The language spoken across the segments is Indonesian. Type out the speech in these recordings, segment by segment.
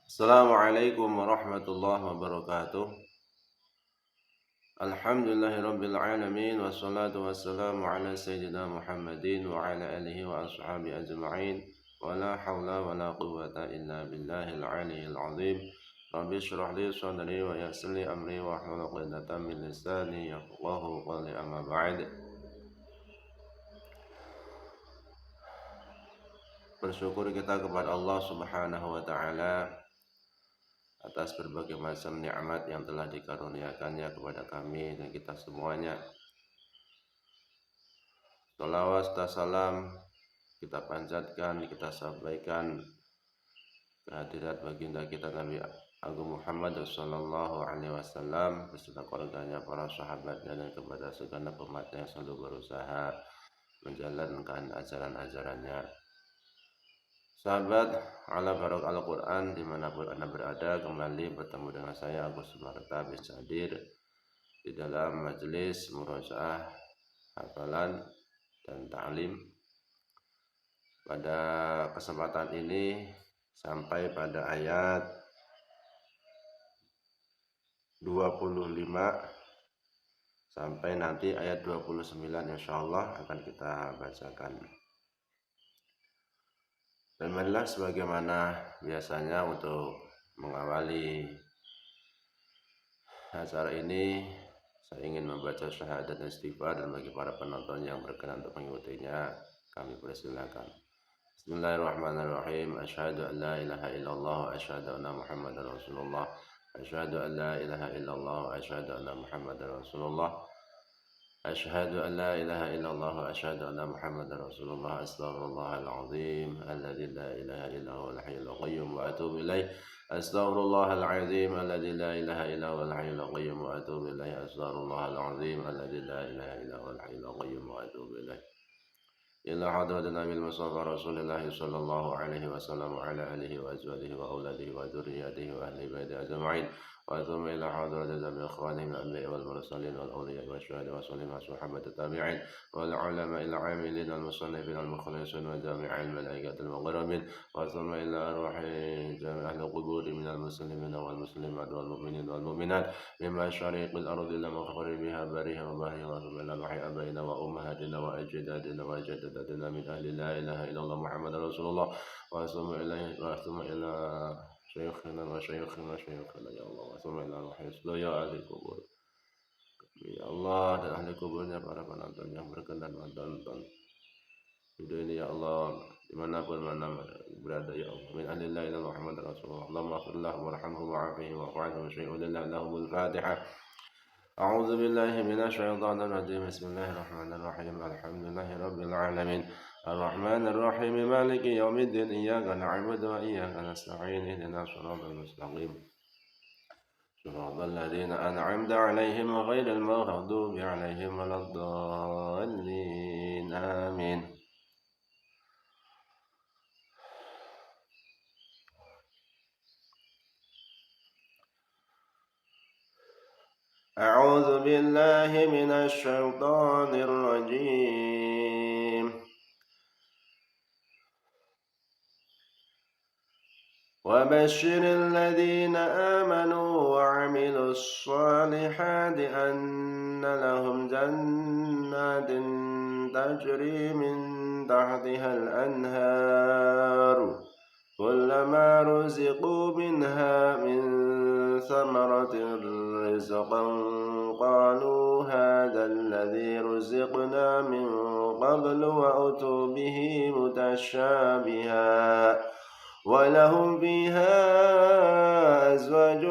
Assalamualaikum warahmatullahi wabarakatuh. Alhamdulillahirabbil alamin wassalatu wassalamu ala sayyidina Muhammadin wa ala alihi wa ashabihi ajma'in. Wa la haula wa la quwwata illa billahil aliyyil azim. Rabbi shrah li sadri wa yassir li amri wa hlul 'uqdatam min lisani yafqahu qawli amma ba'd. Bersyukur kita kepada Allah Subhanahu wa taala atas berbagai macam nikmat yang telah dikaruniakannya kepada kami dan kita semuanya. Salawat serta salam kita panjatkan, kita sampaikan kehadirat baginda kita Nabi Agung Muhammad sallallahu alaihi wasallam beserta keluarganya, para sahabatnya dan kepada segenap umatnya yang selalu berusaha menjalankan ajaran-ajarannya. Sahabat ala barok Al-Quran dimanapun Anda berada, kembali bertemu dengan saya Agus Sumarta bisa hadir di dalam majelis murojaah hafalan dan ta'lim. Pada kesempatan ini sampai pada ayat 25 sampai nanti ayat 29 insyaallah akan kita bacakan. Dan marilah sebagaimana biasanya untuk mengawali acara ini, saya ingin membaca syahadat dan istighfar, dan bagi para penonton yang berkenan untuk mengikutinya, kami persilakan. Bismillahirrahmanirrahim. Asyhadu an la ilaha illallah wa asyhadu anna Muhammadar Rasulullah. Asyhadu an la ilaha illallah wa asyhadu anna Muhammadar Rasulullah. Asyhadu an la ilaha illallah wa asyhadu anna Muhammadar Rasulullah. Astaghfirullahal azim alladzi la ilaha illa huwal hayyul qayyum wa atubu ilaih. Astaghfirullahal azim alladzi la ilaha illa huwal hayyul qayyum wa atubu ilaih. Astaghfirullahal azim alladzi la ilaha illa huwal hayyul qayyum wa atubu ilaih. Ila hadratin Nabil Mustafa Rasulullah sallallahu alaihi wasallam wa ala alihi wa azwajihi wa auladihi wa dzurriyyatihi wa ahli baitihi ajma'in. Wa thumma ila hadratin Nabi ikhwanihi min al-anbiya'i wal mursalin wal awliya'i wa syuhada'i wa salihin wa sahabati tabi'in wal ulama'i al-'amilin wal musannifin wal mukhlisin wa jami'il malaikatil muqarrabin. Wa thumma ila arwahi jami' ahli qubur min al-muslimin wal muslimat wal mu'minin wal mu'minat min masyariqil ardi ila maghribiha bariha wa bahriha. Wa thumma ila arwahi abaina wa ummahatina wa ajdadina wa jaddadatina min ahli la ilaha illallah Muhammadar Rasulullah. Wa thumma ila شيخنا وشيخنا وشيخنا ya Allah. Wa thumma ila ruhi ya ahli kubur. Ya Allah, dan ahli kuburnya para penonton yang berkenan menonton video ini ya Allah, dimanapun mana berada ya Allah. Min ahli la ilaha Muhammad Rasulullah. Allahumma ighfir lahu warhamhu wa'afihi wa'fu syai'un lahumul Fatihah. أعوذ بالله من الشيطان الرجيم. بسم الله الرحمن الرحيم. الحمد لله رب العالمين الرحمن الرحيم مالك يوم الدين إياك نعبد وإياك نستعين اهدنا الصراط المستقيم صراط الذين أنعمت عليهم غير المغضوب عليهم ولا الضالين آمين. أعوذ بالله من الشيطان الرجيم. وبشر الذين آمنوا وعملوا الصالحات أن لهم جنات تجري من تحتها الأنهار كلما رزقوا منها من ثمرة رزقا قالوا هذا الذي رزقنا من قبل وأتوا به متشابها ولهم فيها أزواج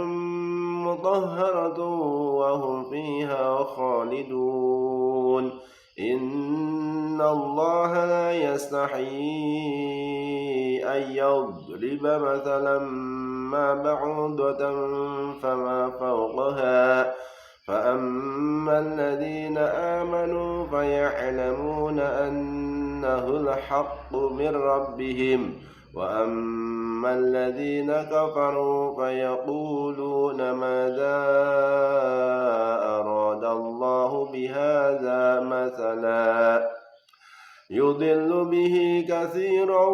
مطهرة وهم فيها خالدون إن الله لا يستحيي أن يضرب مثلا ما بعوضة فما فوقها فأما الذين آمنوا فيعلمون أنه الحق من ربهم وأما الذين كفروا فيقولون ماذا أراد الله بهذا مثلا يضل به كثيرا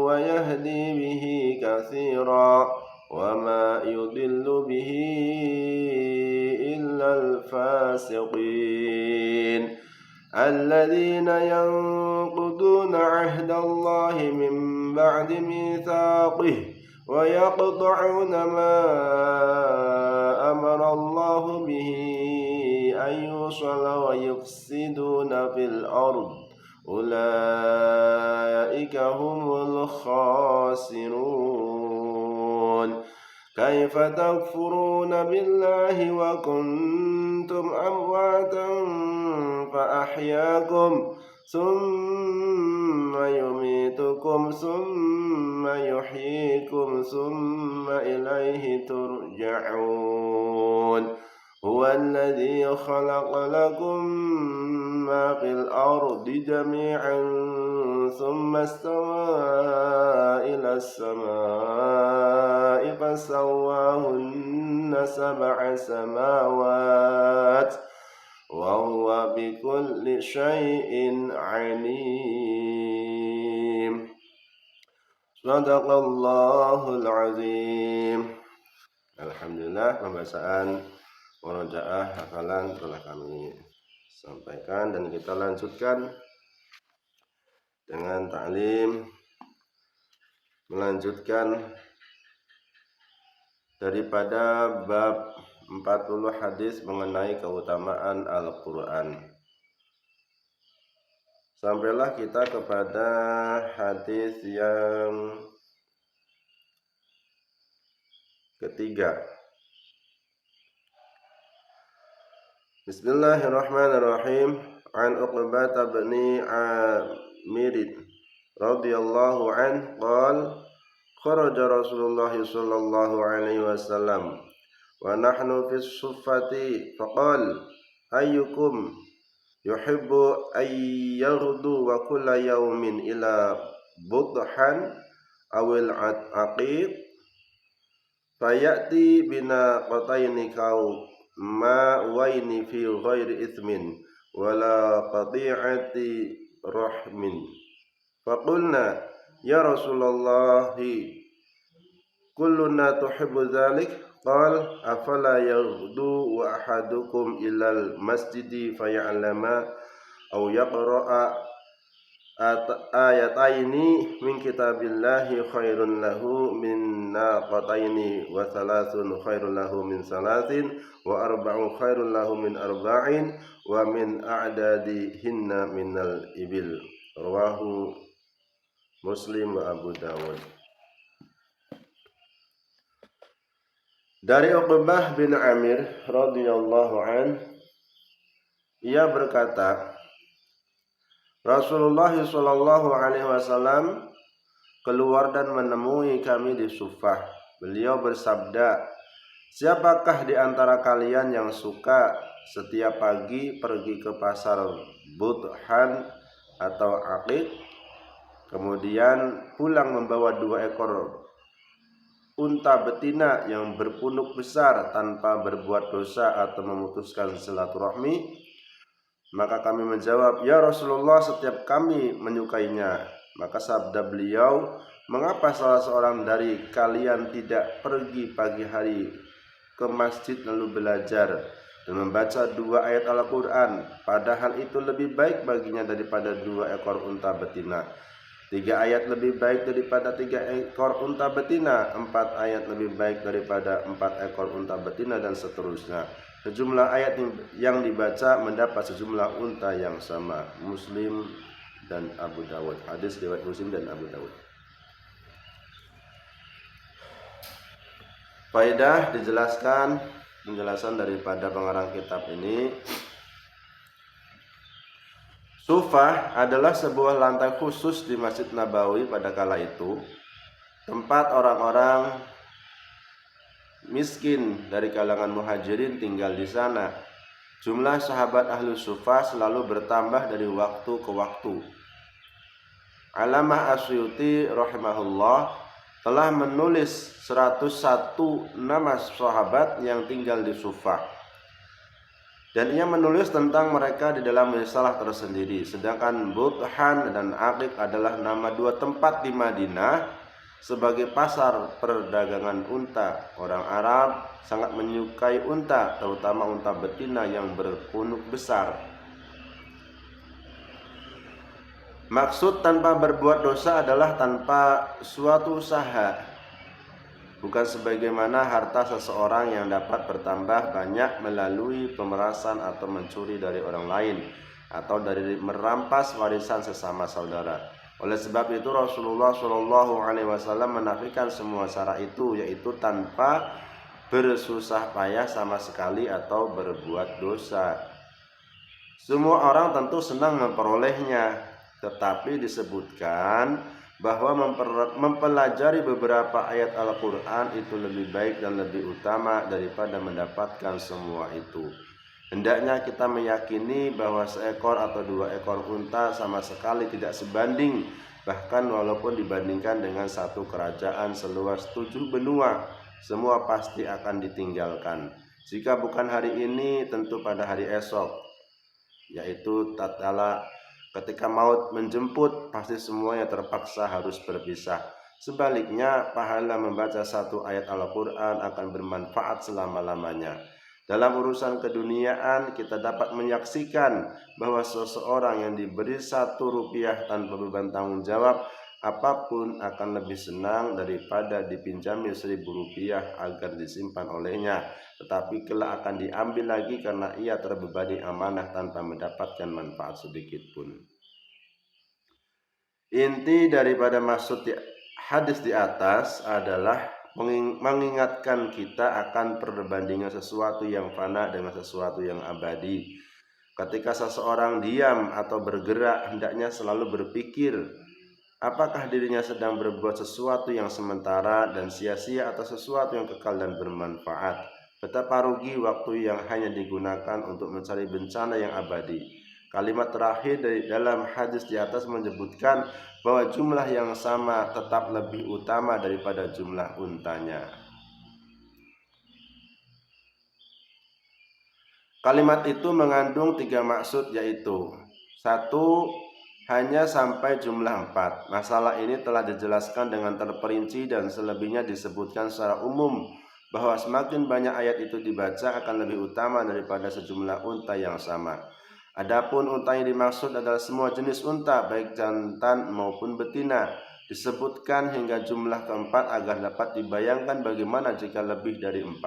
ويهدي به كثيرا وما يضل به إلا الفاسقين الذين ينقضون عهد الله من بعد ميثاقه ويقطعون ما أمر الله به أن يوصل ويفسدون في الأرض أولئك هم الخاسرون كيف تكفرون بالله وكنتم أمواتا فأحياكم ثم يميتكم ثم يحييكم ثم إليه ترجعون هو الذي خلق لكم ما في الأرض جميعا ثم استوى إلى السماء فسواهن 7 سماوات وهو بكل شيء عليم. Sadaqallahul azim. Alhamdulillah, pembahasan murojaah hafalan telah kami sampaikan dan kita lanjutkan dengan ta'lim, melanjutkan daripada bab 40 hadis mengenai keutamaan Al-Quran. Sampailah kita kepada hadis yang ketiga. Bismillahirrahmanirrahim. An Uqbah bin Amir radhiyallahu an qala kharaja Rasulullah sallallahu alaihi wasallam wa nahnu fi suffati faqala ayyukum yuhibbu ay yaghdu wa kulla yawmin ila budhan awil aqiq fayati bina qataini kau ma waini fi ghairi ithmin wala qati'ati rahmin faqulna ya Rasulullah kulluna tuhibbu dhalik qal afala yaghdu wa ahadukum ilal masjidi faya'lama aw yaqra'a ayataini min kitabillahi khairun lahu min naqataini wa thalathun khairun lahu min salatin wa arba'un khairun lahu min arba'in wa min a'dadihinna minal ibil. Rawahu Muslim wa Abu Dawud. Dari Uqbah bin Amir radhiyallahu an, ia berkata, Rasulullah sallallahu alaihi wasallam keluar dan menemui kami di Suffah. Beliau bersabda, siapakah di antara kalian yang suka setiap pagi pergi ke pasar Budhan atau Aqiq, kemudian pulang membawa 2 ekor unta betina yang berpunuk besar tanpa berbuat dosa atau memutuskan silaturahmi? Maka kami menjawab, ya Rasulullah, setiap kami menyukainya. Maka sabda beliau, mengapa salah seorang dari kalian tidak pergi pagi hari ke masjid lalu belajar dan membaca 2 ayat Al-Quran, padahal itu lebih baik baginya daripada 2 ekor unta betina. 3 ayat lebih baik daripada 3 ekor unta betina, 4 ayat lebih baik daripada 4 ekor unta betina, dan seterusnya. Sejumlah ayat yang dibaca mendapat sejumlah unta yang sama. Muslim dan Abu Dawud. Hadis riwayat Muslim dan Abu Dawud. Faedah dijelaskan, penjelasan daripada pengarang kitab ini. Suffah adalah sebuah lantai khusus di Masjid Nabawi pada kala itu, tempat orang-orang miskin dari kalangan muhajirin tinggal di sana. Jumlah sahabat ahlu Suffah selalu bertambah dari waktu ke waktu. Alamah Asyuti rahimahullah telah menulis 101 nama sahabat yang tinggal di Suffah. Dan ia menulis tentang mereka di dalam risalah tersendiri. Sedangkan Budhan dan Aqiq adalah nama 2 tempat di Madinah sebagai pasar perdagangan unta. Orang Arab sangat menyukai unta, terutama unta betina yang berpunuk besar. Maksud tanpa berbuat dosa adalah tanpa suatu usaha, bukan sebagaimana harta seseorang yang dapat bertambah banyak melalui pemerasan atau mencuri dari orang lain, atau dari merampas warisan sesama saudara. Oleh sebab itu Rasulullah Shallallahu Alaihi Wasallam menafikan semua cara itu, yaitu tanpa bersusah payah sama sekali atau berbuat dosa. Semua orang tentu senang memperolehnya, tetapi disebutkan bahwa mempelajari beberapa ayat Al-Quran itu lebih baik dan lebih utama daripada mendapatkan semua itu. Hendaknya kita meyakini bahwa seekor atau 2 ekor unta sama sekali tidak sebanding, bahkan walaupun dibandingkan dengan satu kerajaan seluas 7 benua, semua pasti akan ditinggalkan. Jika bukan hari ini, tentu pada hari esok, yaitu tatkala ketika maut menjemput, pasti semuanya terpaksa harus berpisah. Sebaliknya, pahala membaca satu ayat Al-Quran akan bermanfaat selama-lamanya. Dalam urusan keduniaan, kita dapat menyaksikan bahwa seseorang yang diberi 1 rupiah tanpa beban tanggung jawab apapun akan lebih senang daripada dipinjami 1.000 rupiah agar disimpan olehnya, tetapi kelak akan diambil lagi karena ia terbebani amanah tanpa mendapatkan manfaat sedikit pun. Inti daripada maksud hadis di atas adalah mengingatkan kita akan perbandingan sesuatu yang fana dengan sesuatu yang abadi. Ketika seseorang diam atau bergerak, hendaknya selalu berpikir, apakah dirinya sedang berbuat sesuatu yang sementara dan sia-sia atau sesuatu yang kekal dan bermanfaat. Betapa rugi waktu yang hanya digunakan untuk mencari bencana yang abadi. Kalimat terakhir dari dalam hadis di atas menyebutkan bahwa jumlah yang sama tetap lebih utama daripada jumlah untanya. Kalimat itu mengandung 3 maksud, yaitu 1. Hanya sampai jumlah 4. Masalah ini telah dijelaskan dengan terperinci dan selebihnya disebutkan secara umum bahwa semakin banyak ayat itu dibaca akan lebih utama daripada sejumlah unta yang sama. Adapun unta yang dimaksud adalah semua jenis unta, baik jantan maupun betina. Disebutkan hingga jumlah keempat agar dapat dibayangkan bagaimana jika lebih dari 4.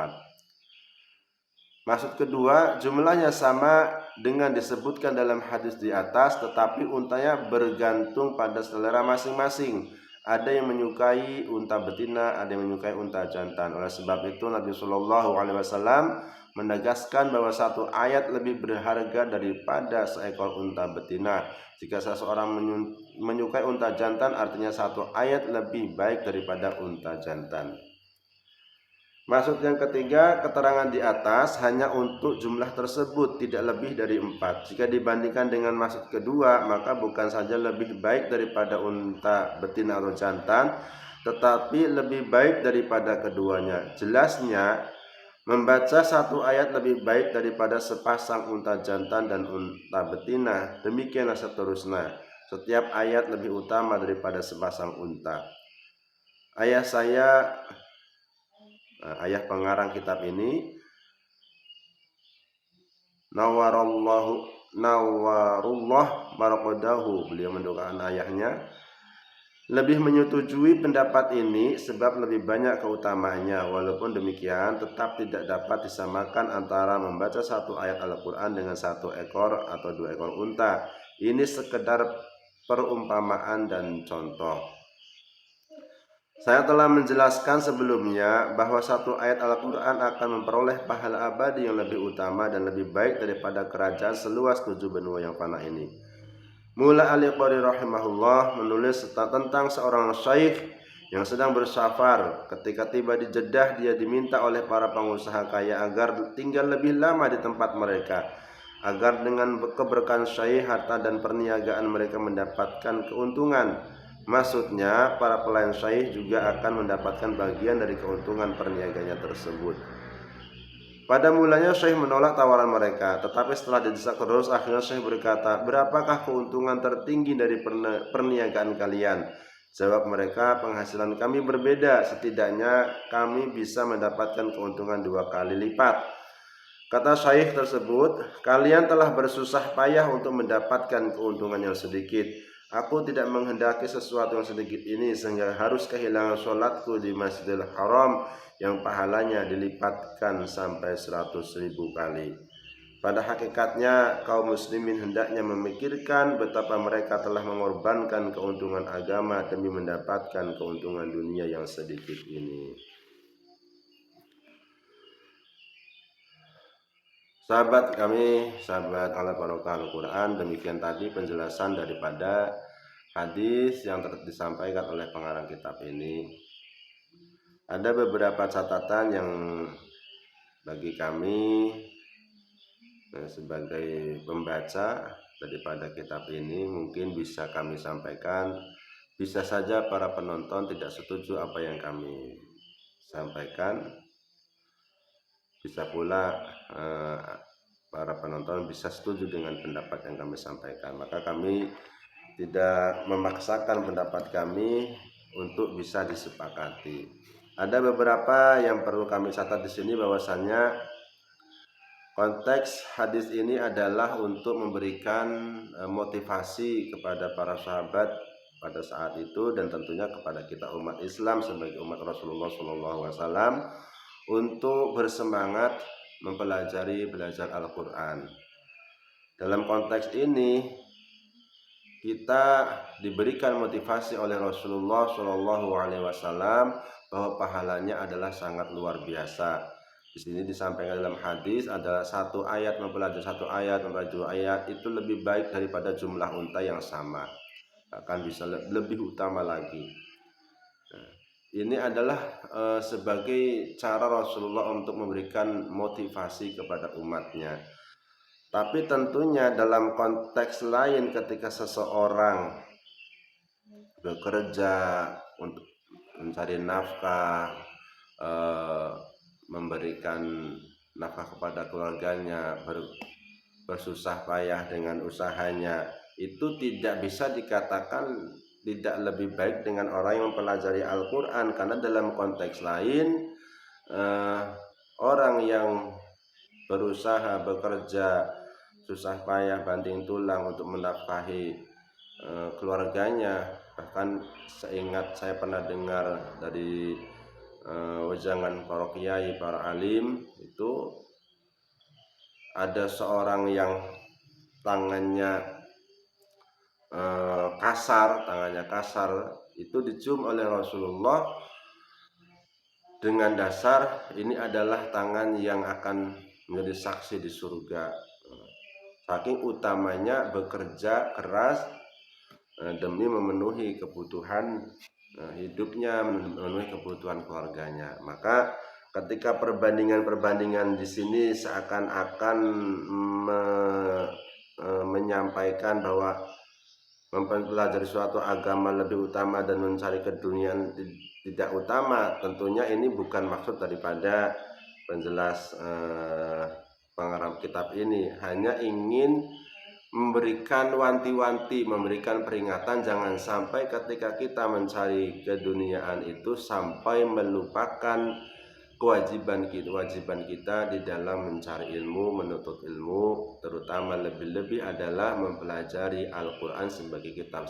Maksud kedua, jumlahnya sama dengan disebutkan dalam hadis di atas, tetapi untanya bergantung pada selera masing-masing. Ada yang menyukai unta betina, ada yang menyukai unta jantan. Oleh sebab itu Nabi Shallallahu Alaihi Wasallam menegaskan bahwa 1 ayat lebih berharga daripada seekor unta betina. Jika seseorang menyukai unta jantan, artinya 1 ayat lebih baik daripada unta jantan. Maksud yang ketiga, keterangan di atas hanya untuk jumlah tersebut, tidak lebih dari 4. Jika dibandingkan dengan maksud kedua, maka bukan saja lebih baik daripada unta betina atau jantan, tetapi lebih baik daripada keduanya. Jelasnya, membaca 1 ayat lebih baik daripada sepasang unta jantan dan unta betina. Demikianlah seterusnya. Setiap ayat lebih utama daripada sepasang unta. Ayah pengarang kitab ini, Nawarullah marqadahu, beliau mendoakan ayahnya, lebih menyetujui pendapat ini sebab lebih banyak keutamaannya. Walaupun demikian, tetap tidak dapat disamakan antara membaca 1 ayat Al-Quran dengan 1 ekor atau 2 ekor unta. Ini sekedar perumpamaan dan contoh. Saya telah menjelaskan sebelumnya bahwa 1 ayat Al-Quran akan memperoleh pahala abadi yang lebih utama dan lebih baik daripada kerajaan seluas 7 benua yang fana ini. Mula Al-Qari rahimahullah menulis tentang seorang syekh yang sedang bersafar. Ketika tiba di Jeddah, dia diminta oleh para pengusaha kaya agar tinggal lebih lama di tempat mereka, agar dengan keberkahan syekh, harta dan perniagaan mereka mendapatkan keuntungan. Maksudnya, para pelayan syekh juga akan mendapatkan bagian dari keuntungan perniagaannya tersebut. Pada mulanya syekh menolak tawaran mereka, tetapi setelah didesak terus, akhirnya syekh berkata, berapakah keuntungan tertinggi dari perniagaan kalian? Jawab mereka, penghasilan kami berbeda, setidaknya kami bisa mendapatkan keuntungan 2 kali lipat. Kata syaikh tersebut, kalian telah bersusah payah untuk mendapatkan keuntungan yang sedikit. Aku tidak menghendaki sesuatu yang sedikit ini sehingga harus kehilangan sholatku di Masjidil Haram yang pahalanya dilipatkan sampai 100.000 kali. Pada hakikatnya kaum muslimin hendaknya memikirkan betapa mereka telah mengorbankan keuntungan agama demi mendapatkan keuntungan dunia yang sedikit ini. Sahabat kami, sahabat ala barokah Al-Quran, demikian tadi penjelasan daripada hadis yang disampaikan oleh pengarang kitab ini. Ada beberapa catatan yang bagi kami sebagai pembaca daripada kitab ini mungkin bisa kami sampaikan. Bisa saja para penonton tidak setuju apa yang kami sampaikan. Bisa pula para penonton bisa setuju dengan pendapat yang kami sampaikan. Maka kami tidak memaksakan pendapat kami untuk bisa disepakati. Ada beberapa yang perlu kami catat di sini, bahwasannya konteks hadis ini adalah untuk memberikan motivasi kepada para sahabat pada saat itu, dan tentunya kepada kita umat Islam sebagai umat Rasulullah SAW untuk bersemangat belajar Al-Quran. Dalam konteks ini kita diberikan motivasi oleh Rasulullah SAW bahwa pahalanya adalah sangat luar biasa. Di sini disampaikan dalam hadis adalah satu ayat mempelajari satu ayat, mempelajari 2 ayat itu lebih baik daripada jumlah unta yang sama, akan bisa lebih utama lagi. Nah, ini adalah sebagai cara Rasulullah untuk memberikan motivasi kepada umatnya. Tapi tentunya dalam konteks lain, ketika seseorang bekerja untuk mencari nafkah, memberikan nafkah kepada keluarganya, bersusah payah dengan usahanya, itu tidak bisa dikatakan tidak lebih baik dengan orang yang mempelajari Al-Quran. Karena dalam konteks lain, orang yang berusaha, bekerja, susah payah, banting tulang untuk menafkahi keluarganya. Bahkan seingat saya pernah dengar dari wejangan para kiai, para alim, itu ada seorang yang tangannya kasar, itu dicium oleh Rasulullah dengan dasar ini adalah tangan yang akan menjadi saksi di surga. Saking utamanya bekerja keras demi memenuhi kebutuhan hidupnya, memenuhi kebutuhan keluarganya. Maka ketika perbandingan di sini seakan-akan menyampaikan bahwa mempelajari suatu agama lebih utama dan mencari keduniaan tidak utama, tentunya ini bukan maksud daripada penjelas pengarang kitab ini. Hanya ingin memberikan wanti-wanti, memberikan peringatan, jangan sampai ketika kita mencari keduniaan itu sampai melupakan kewajiban kita di dalam mencari ilmu, menuntut ilmu, terutama lebih-lebih adalah mempelajari Al-Quran sebagai kitab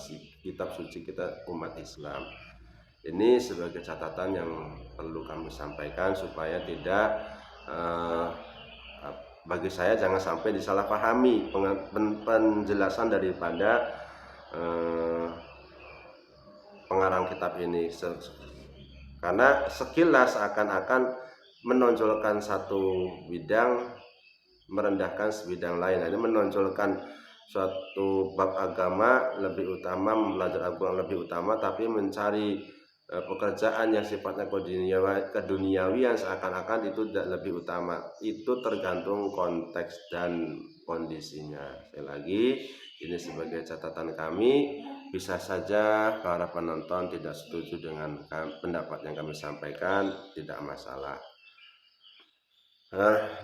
suci kita umat Islam. Ini sebagai catatan yang perlu kami sampaikan supaya tidak bagi saya jangan sampai disalahpahami penjelasan daripada pengarang kitab ini, karena sekilas akan menonjolkan satu bidang, merendahkan sebidang lain. Ini menonjolkan suatu bab agama lebih utama, belajar Al-Quran lebih utama, tapi mencari pekerjaan yang sifatnya keduniawian seakan-akan itu tidak lebih utama. Itu tergantung konteks dan kondisinya. Sekali lagi, ini sebagai catatan kami. Bisa saja para penonton tidak setuju dengan pendapat yang kami sampaikan, tidak masalah.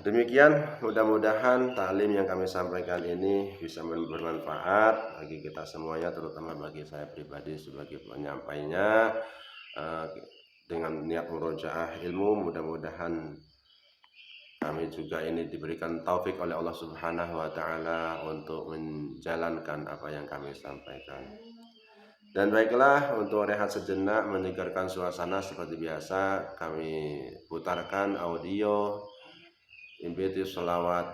Demikian mudah-mudahan taklim yang kami sampaikan ini bisa bermanfaat bagi kita semuanya, terutama bagi saya pribadi sebagai penyampainya. Dengan niat murojaah ilmu, mudah-mudahan kami juga ini diberikan taufik oleh Allah Subhanahu wa Ta'ala untuk menjalankan apa yang kami sampaikan. Dan baiklah, untuk rehat sejenak menyegarkan suasana seperti biasa, kami putarkan audio impeti sholawat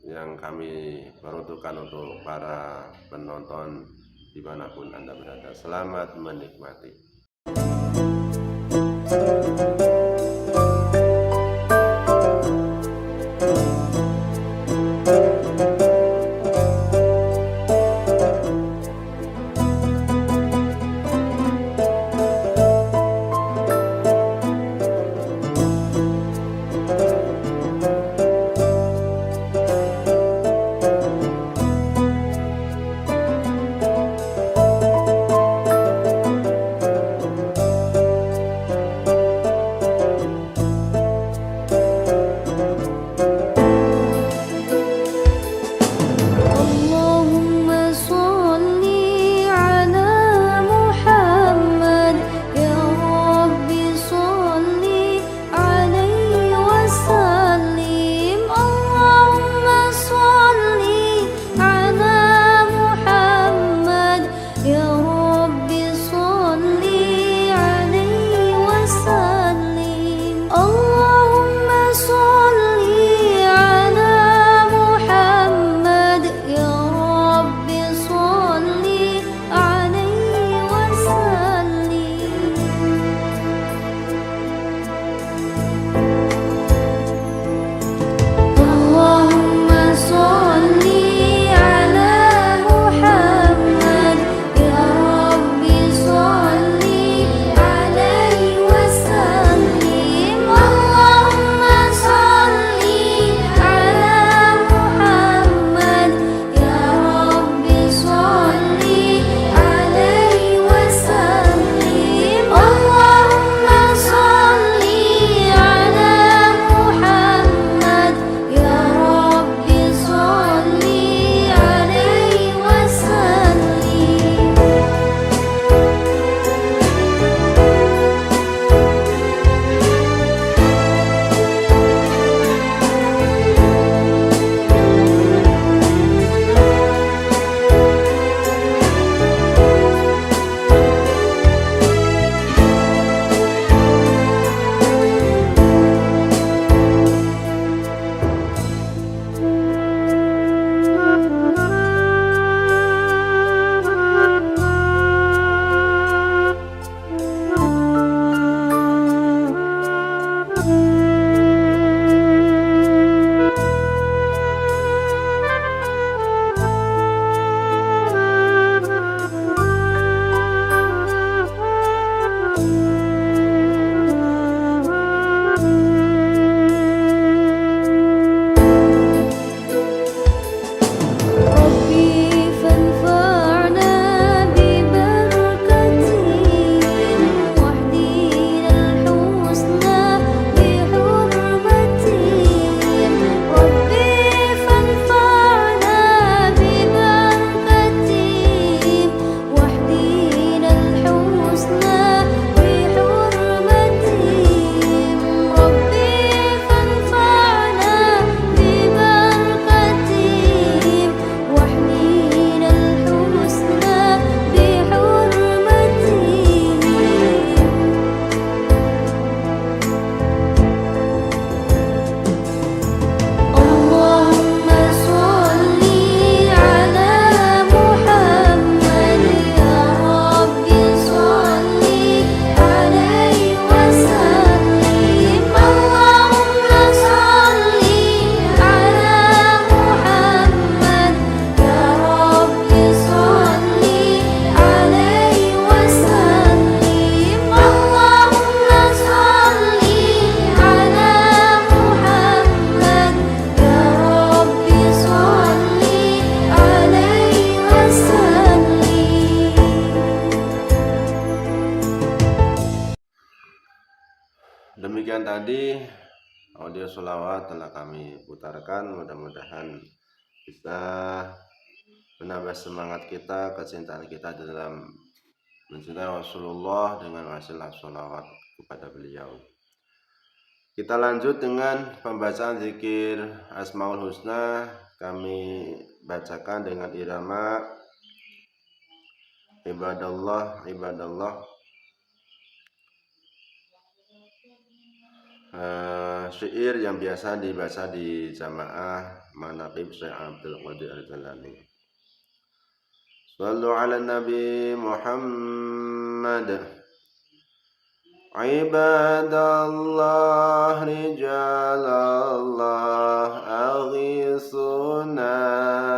yang kami peruntukkan untuk para penonton dimanapun Anda berada. Selamat menikmati. Demikian tadi audio sholawat telah kami putarkan. Mudah-mudahan bisa menambah semangat kita, kecintaan kita dalam mencintai Rasulullah dengan wasilah sholawat kepada beliau. Kita lanjut dengan pembacaan zikir Asmaul Husna. Kami bacakan dengan irama ibadallah, ibadallah. Syair yang biasa dibaca di jamaah manaqib Syekh Abdul Qadir Al-Jilani. Sallu ala Nabi Muhammad. Ibadallah, rijalallah, aghisuna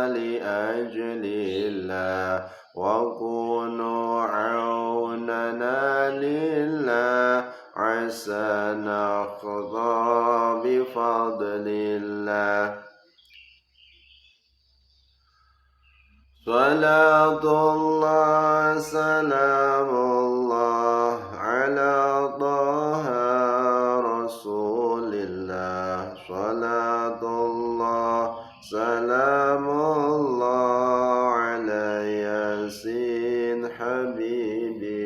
li ajlillah, wa kunu aunana lillah, asa naqdha bifadlillah. Salatullah, salamullah ala taha rasulillah. Salatullah, salamullah ala yasin habibillah.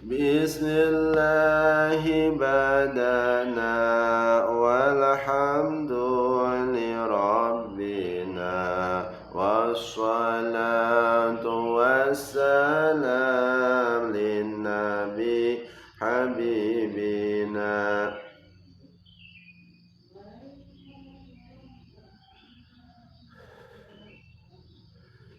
Bismillahi badana walhamdu wassalatu wassalam linnabi habibina.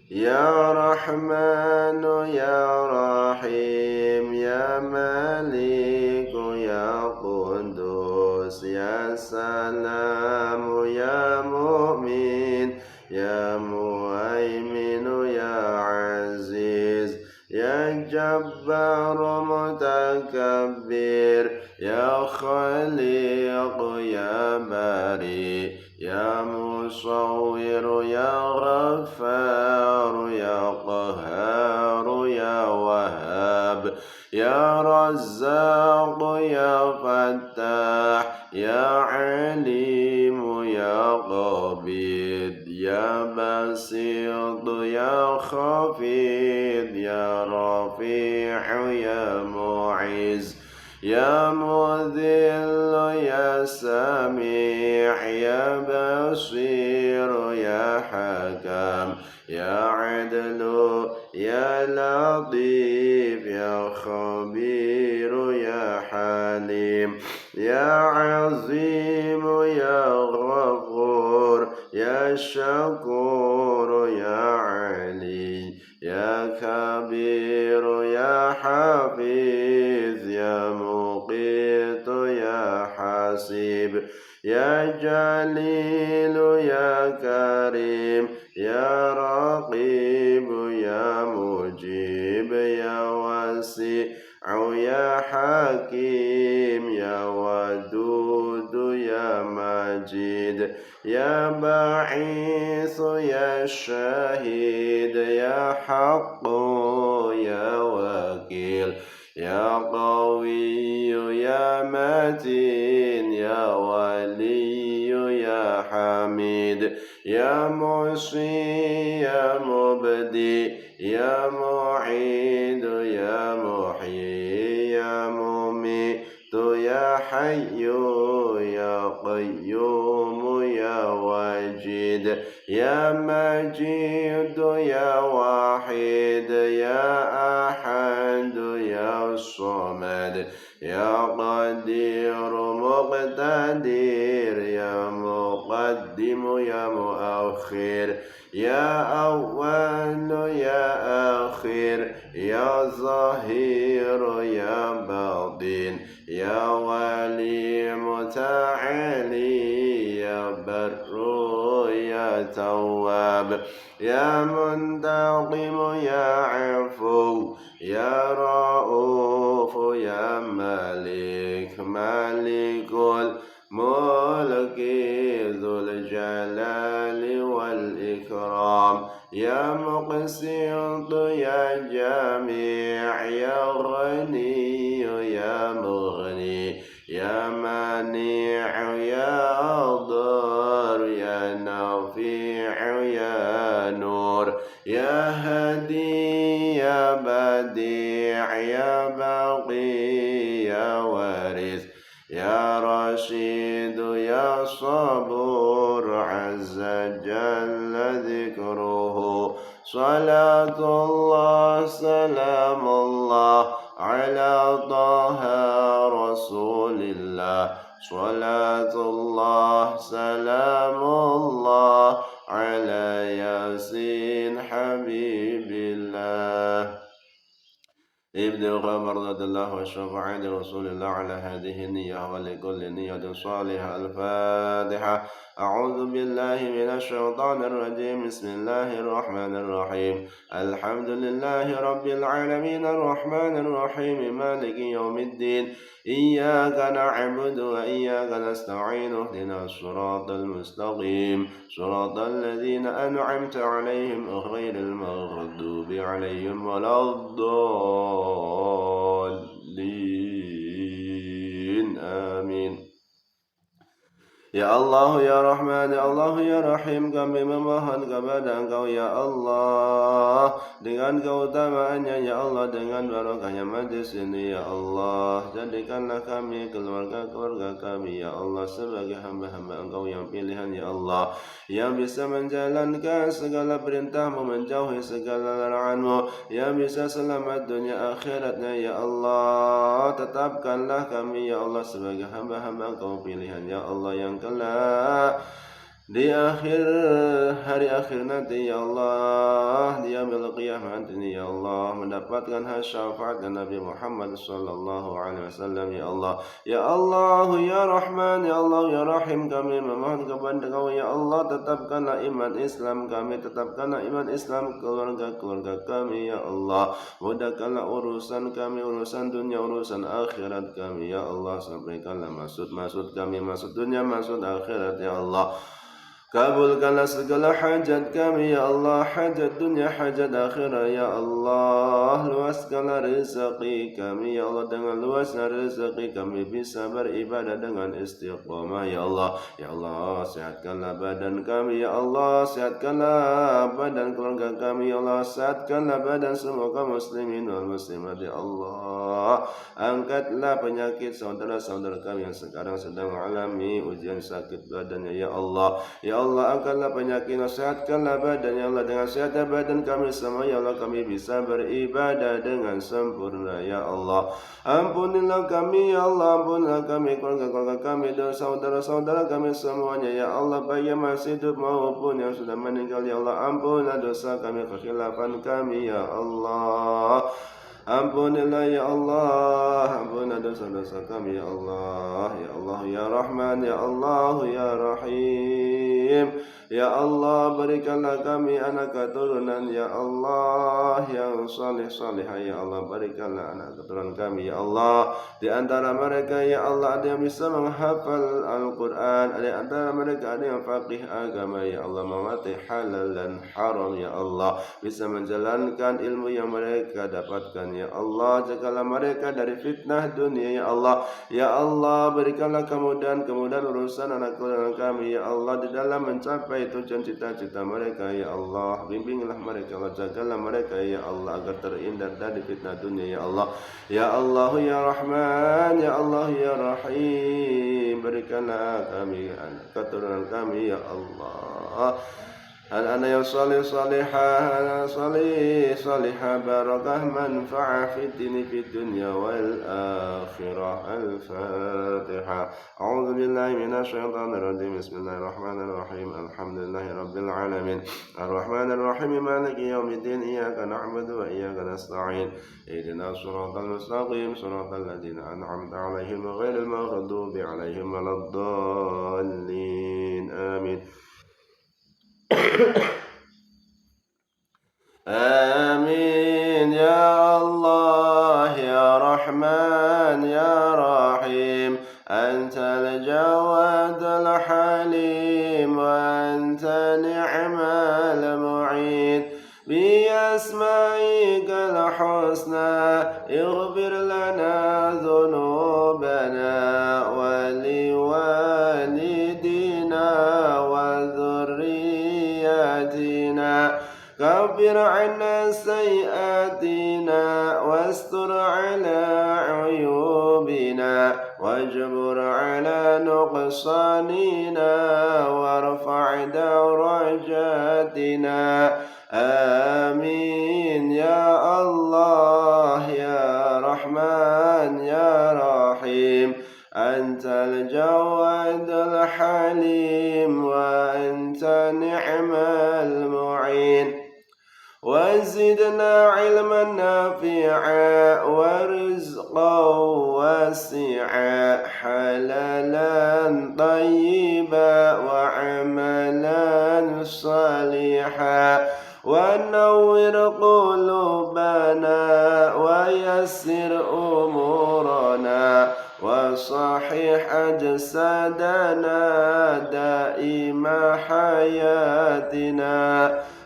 Ya Rahmanu ya Rahim ya Maliku ya Qudus ya Salamu ya Mu'min ya Muhaiminu ya Aziz ya Jabbaru Mutakabbir ya Khaliq ya Bari ya Musawwir ya Ghaffar ya Qahhar ya Wahhab ya Razzaq ya Fattah ya Alim ya Qabid ya Basit ya Khafid ya Rafi' ya Mu'izz ya Mudhill ya Sami' ya Basir ya Hakam ya Adlu ya Latif ya Khabir ya Halim ya Azim ya Ghafur ya Shakur ya Ali ya Kabir ya Hafiz ya Muqit ya Hasib ya Jalil ya Karim ya Raqib ya Mujib ya Wasi' ya Hakim ya Wadud ya Majid ya Ba'is ya Syahid ya Haqq ya Wakil ya Qawi ya Matin ya Wali ya Hamid ya Musi ya Mubdi ya Mu'id ya Muhyi ya Mumit ya Hayyu ya Qayyum ya Wajid ya Majid ya Wahid ya Ahad ya Samad ya Qadir Muqtadir ya Muqaddim ya Muakhir ya Awwal ya Akhir ya Zahir ya Batin ya Wali Muta'ali ya Barru ya Tawwab ya Muntaqim ya Afu ya Ra'uf ya Malik Malikul Mulki Dzul Jalali wal Ikram ya Muqsit ya Jami' ya Ghani ya Mughni يا مانع يا ضار يا نافع يا نور يا هادي يا بديع يا باقي يا وارث يا رشيد يا صبور عز جل ذكره صلاة الله سلام الله على طه رسول الله صلاة الله سلام الله على ياسين حبيب الله ابن عمر رضي الله والشفاعة لرسول الله على هذه النية ولكل نية صالحة. الفاتحة. أعوذ بالله من الشيطان الرجيم. بسم الله الرحمن الرحيم. الحمد لله رب العالمين الرحمن الرحيم مالك يوم الدين إياك نعبد وإياك نستعين اهدنا الصراط المستقيم صراط الذين أنعمت عليهم غير المغضوب عليهم ولا الضالين آمين. Ya Allah, ya Rahman, ya Allah, ya Rahim, kami memohon kepada Engkau, ya Allah, dengan keutamaannya, ya Allah, dengan barokahnya majlis ini, ya Allah, jadikanlah kami, keluarga-keluarga kami, ya Allah, sebagai hamba-hamba Engkau yang pilihan, ya Allah, yang bisa menjalankan segala perintah-Mu, menjauhi segala larangan-Mu, yang bisa selamat dunia akhiratnya, ya Allah, tetapkanlah kami, ya Allah, sebagai hamba-hamba Engkau pilihan, ya Allah, yang kelak di akhir hari akhir nanti, ya Allah, di yaumil qiyamah ini, ya Allah, mendapatkan syafaat dan Nabi Muhammad sallallahu alaihi wasallam, ya Allah. Ya Allah, ya Rahman, ya Allah, ya Rahim, kami memohon kepada Engkau, ya Allah, tetapkanlah iman Islam kami, tetapkanlah iman Islam keluarga-keluarga kami, ya Allah. Mudahkanlah urusan kami, urusan dunia, urusan akhirat kami, ya Allah. Sampaikanlah maksud kami, maksud dunia, maksud akhirat, ya Allah. Kabulkanlah segala hajat kami, ya Allah, hajat dunia, hajat akhirat, ya Allah. Luaskanlah rezeki kami, ya Allah, dengan luasnya rezeki kami bisa beribadah dengan istiqamah, ya Allah. Ya Allah, sehatkanlah badan kami, ya Allah, sehatkanlah badan keluarga kami, ya Allah, sehatkanlah badan semua kaum muslimin wal muslimat, ya Allah. Angkatlah penyakit saudara-saudara kami yang sekarang sedang mengalami ujian sakit badannya, ya Allah. Ya Allah, angkatlah penyakit, sehatkanlah badan, ya Allah. Dengan sehatnya badan kami semua, ya Allah, kami bisa beribadah dengan sempurna, ya Allah. Ampunilah kami, ya Allah, ampunilah kami, keluarga-keluarga kami, dan saudara-saudara kami semuanya, ya Allah, baik yang masih hidup maupun yang sudah meninggal, ya Allah. Ampunilah dosa kami, kekhilafan kami, ya Allah. Ampunilah, ya Allah, ampunilah dosa-dosa kami, ya Allah. Ya Allah, ya Rahman, ya Allah, ya Rahim. Ya Allah, berikanlah kami anak keturunan, ya Allah, yang saleh-salehah, ya Allah. Berikanlah anak keturunan kami, ya Allah. Di antara mereka, ya Allah, ada yang bisa menghafal Al-Quran, ada di antara mereka ada yang faqih agama, ya Allah, mengerti halal dan haram, ya Allah, bisa menjalankan ilmu yang mereka dapatkan, ya Allah. Jagalah mereka dari fitnah dunia, ya Allah. Ya Allah, berikanlah kemudahan urusan anak keturunan kami, ya Allah, di dalam mencapai tujuan cita-cita mereka, ya Allah. Bimbinglah mereka, jagalah mereka, ya Allah, agar terhindar dari fitnah dunia, ya Allah. Ya Allah, ya Rahman, ya Allah, ya Rahim, berikanlah kami anak keturunan kami, ya Allah, anak-anak yang salihah, salihah, barakah, manfa'ah fi dini, fi dunya wal akhirah. Al-Fatihah. A'udzu billahi minasyaitonir rajim. Bismillahirrahmanirrahim. Alhamdulillahi rabbil alamin. Arrahmanir rahim. Maliki yaumiddin. Iyyaka na'budu wa iyyaka nasta'in. Ihdinas siratal mustaqim. Siratal ladzina an'amta 'alaihim ghairil maghdubi 'alaihim waladdallin. Amin. آمين. يا الله، يا رحمن، يا رحيم، أنت الجواد الحليم، وأنت نعم المعين. بأسمائك الحسنى اغفر لنا ذنوبنا كفر عنا سيئاتنا واستر على عيوبنا واجبر على نقصاننا وارفع درجاتنا آمين يا الله يا رحمن يا رحيم أنت الجواد الحليم وأنت نعم المعين وزدنا علما نافعا ورزقا واسعا حلالا طيبا وعملا صالحا ونور قلوبنا ويسر أمورنا وصحح أجسادنا دائم حياتنا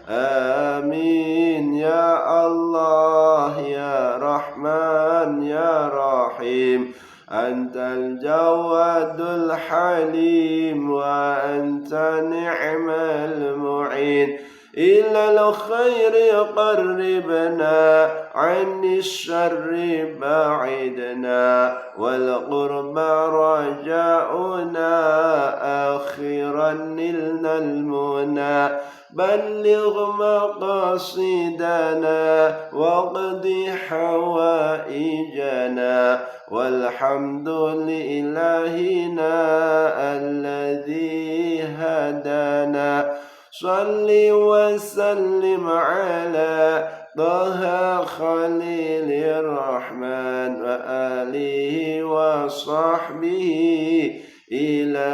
آمين يا الله يا رحمن يا رحيم أنت الجواد الحليم وأنت نعم المعين إلى الخير قربنا عن الشر بعدنا والقرب رجاؤنا آخرا نلنا المنى بلغ مقاصدنا واقض حوائجنا والحمد لإلهنا الذي هدانا صل وسلم على طه خليل الرحمن وآله وصحبه إلى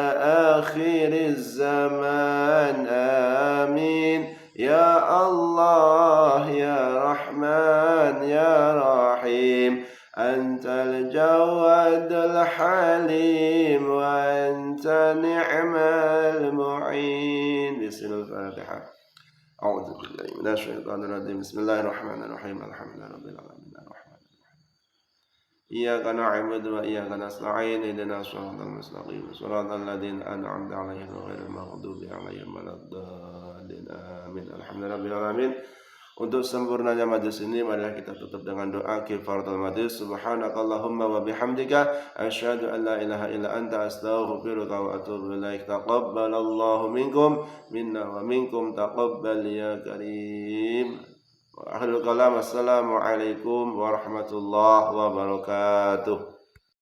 آخر الزمان آمين يا الله يا رحمن يا رحيم أنت الجواد الحليم وأنت نعم المعين. بسم الفاتحة. أعوذ بالله من الشيطان الرجيم. بسم الله الرحمن الرحيم. الحمد لله رب العالمين الرحمن الرحيم إياك نعبد وإياك نستعين اهدنا الصراط المستقيم صراط الذين أنعمت عليهم غير المغضوب عليهم ولا الضالين آمين. الحمد لله رب العالمين. Untuk sempurnanya majlis ini, marilah kita tutup dengan doa kifaratul majlis. Subhanakallahumma wa bihamdika asyhadu an la ilaha illa anta astaghfiruka wa atubu ilaik. Taqabbalallahu minkum minna wa minkum taqabbal ya karim. Wa akhirul kalam, assalamu alaikum warahmatullahi wabarakatuh.